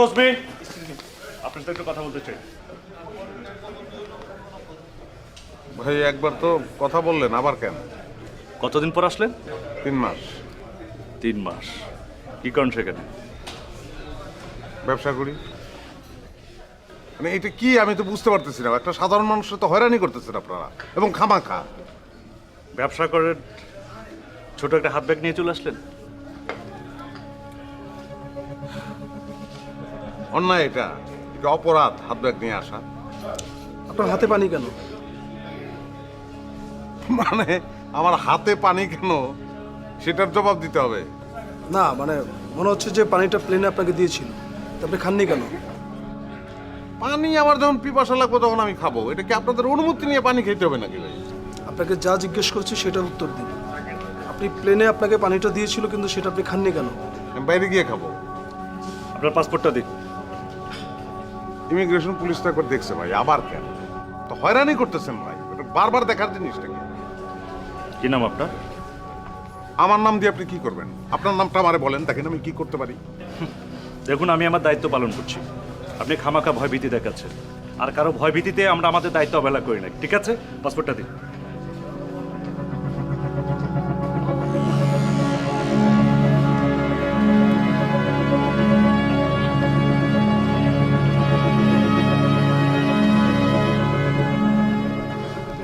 Excuse me, আপনার সাথে একটু কথা বলতে চাই। ভাই একবার তো কথা বললেন, আবার কেন? কতদিন পর আসলেন? 3 মাস। 3 মাস। কি করেন সেখানে? ব্যবসা করি। মানে এটা কি আমি তো বুঝতে পারতেছি না। একটা সাধারণ মানুষের তো হয়রানি করতেছেন আপনারা, এবং খামাখা। ব্যবসা করেন, ছোট একটা হাত ব্যাগ নিয়ে চলে আসলেন। অন্যায় এটা, এটা অপরাধ হাত ব্যাগ নিয়ে আসা। আপনার হাতে পানি কেন? মানে আমার হাতে পানি কেন সেটার জবাব দিতে হবে? না মানে মনে হচ্ছে যে পানিটা প্লেনে আপনাকে দিয়েছিল, তা আপনি খাননি কেন? পানি আমার যখন পিপাসা লাগবে তখন আমি খাবো। এটা কি আপনাদের অনুমতি নিয়ে পানি খেতে হবে নাকি ভাই? আপনাকে যা জিজ্ঞেস করছি সেটার উত্তর দিন। আপনি প্লেনে আপনাকে পানিটা দিয়েছিল কিন্তু সেটা আপনি খাননি কেন? আমি বাইরে গিয়ে খাবো। আপনার পাসপোর্টটা দিন। ইমিগ্রেশন পুলিশ তো একবার দেখছে ভাই, আবার কেন? তো হয়রানি করতেছেন ভাই, এটা বারবার দেখার জিনিসটা কি? কি নাম আপনার? আমার নাম দিয়ে আপনি কি করবেন? আপনার নামটা আমারে বলেন, দেখেন আমি কি করতে পারি। দেখুন, আমি আমার দায়িত্ব পালন করছি, আপনি খামাখা ভয়ভীতি দেখাচ্ছেন। আর কারো ভয়ভীতিতে আমরা আমাদের দায়িত্ব অবহেলা করি না, ঠিক আছে? পাসপোর্টটা দিন।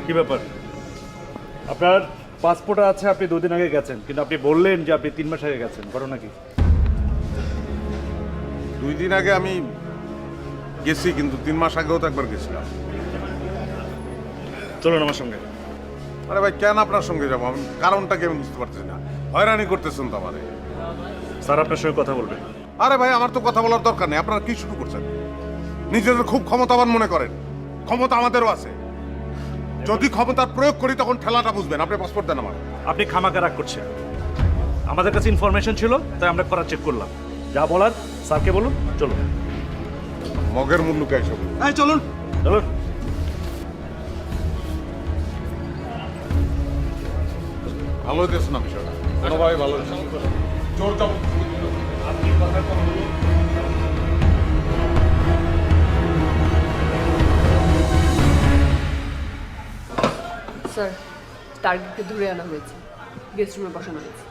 কি ব্যাপার, আপনার পাসপোর্ট আছে, আপনি 2 দিন আগে গেছেন, কিন্তু আপনি বললেন যে আপনি 3 মাস আগে গেছেন, ঘটনা কি? 2 দিন আগে আমি গেছি, কিন্তু 3 মাস আগেও তো একবার গেছিলাম। চলুন আমার সঙ্গে। আরে ভাই কেন আপনার সঙ্গে যাবো? আমি কারণটা কি আমি বুঝতে পারতেছি না। হয়রানি করতেছেন তো আমারে। স্যার আপনার সঙ্গে কথা বলবেন। আরে ভাই আমার তো কথা বলার দরকার নেই। আপনারা কি শুরু করছেন? নিজেদের খুব ক্ষমতাবান মনে করেন, ক্ষমতা আমাদেরও আছে। যদি ক্ষমতার প্রয়োগ করি তখন ঠেলাটা বুঝবেন। আপনি পাসপোর্ট দেন আমার। আপনি খামাখা রাগ করছেন। আমাদের কাছে ইনফরমেশন ছিল, তাই আমরা করা চেক করলাম। যা বলার স্যারকে বলুন। চলুন। মগের মূল্য কে এসব? এই চলুন। চলুন। ভালো হইতেছে না বিষয়টা, কোনোভাবে ভালো হইতেছে না। জোর দাও। আপনি কথা কম বলুন। স্যার, টার্গেটকে ধরে আনা হয়েছে, গেস্ট রুমে বসানো হয়েছে।